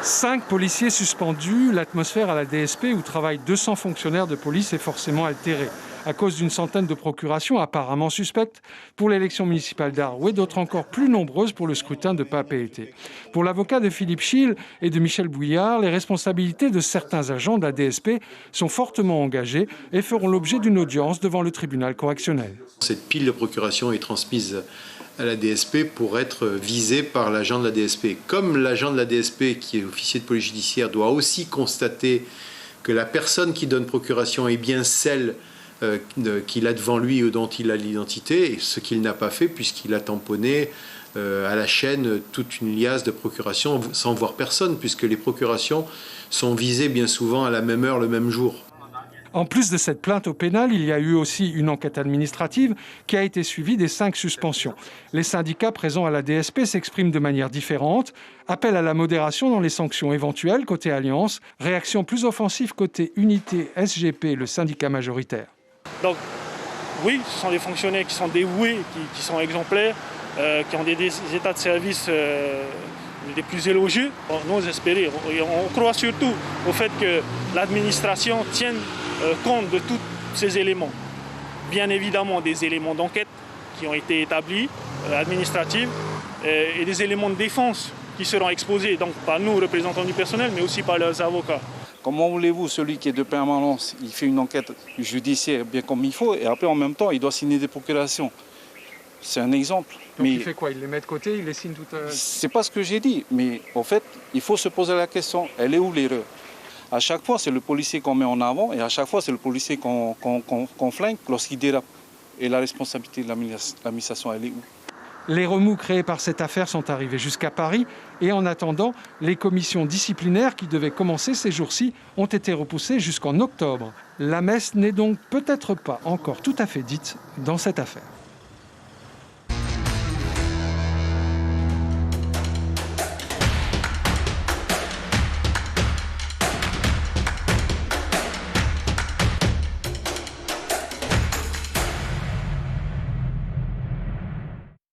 5 policiers suspendus, l'atmosphère à la DSP où travaillent 200 fonctionnaires de police est forcément altérée à cause d'une centaine de procurations apparemment suspectes pour l'élection municipale d'Arroué, d'autres encore plus nombreuses pour le scrutin de Papeete. Pour l'avocat de Philippe Schil et de Michel Bouillard, les responsabilités de certains agents de la DSP sont fortement engagées et feront l'objet d'une audience devant le tribunal correctionnel. Cette pile de procuration est transmise à la DSP pour être visée par l'agent de la DSP. Comme l'agent de la DSP, qui est officier de police judiciaire, doit aussi constater que la personne qui donne procuration est bien celle qu'il a devant lui ou dont il a l'identité, ce qu'il n'a pas fait puisqu'il a tamponné à la chaîne toute une liasse de procurations sans voir personne, puisque les procurations sont visées bien souvent à la même heure, le même jour. En plus de cette plainte au pénal, il y a eu aussi une enquête administrative qui a été suivie des 5 suspensions. Les syndicats présents à la DSP s'expriment de manière différente, appellent à la modération dans les sanctions éventuelles côté Alliance, réaction plus offensive côté Unité SGP, le syndicat majoritaire. Donc oui, ce sont des fonctionnaires qui sont dévoués, qui sont exemplaires, qui ont des états de service des plus élogieux. Nous espérons, et on croit surtout au fait que l'administration tienne compte de tous ces éléments. Bien évidemment des éléments d'enquête qui ont été établis, administratifs, et des éléments de défense qui seront exposés donc par nous, représentants du personnel, mais aussi par leurs avocats. Comment voulez-vous, celui qui est de permanence, il fait une enquête judiciaire bien comme il faut, et après en même temps il doit signer des procurations. C'est un exemple. Donc il fait quoi? Il les met de côté, il les signe tout à... C'est pas ce que j'ai dit, mais en fait, il faut se poser la question, elle est où l'erreur? À chaque fois, c'est le policier qu'on met en avant, et à chaque fois, c'est le policier qu'on flingue lorsqu'il dérape. Et la responsabilité de l'administration, elle est où? Les remous créés par cette affaire sont arrivés jusqu'à Paris et en attendant, les commissions disciplinaires qui devaient commencer ces jours-ci ont été repoussées jusqu'en octobre. La messe n'est donc peut-être pas encore tout à fait dite dans cette affaire.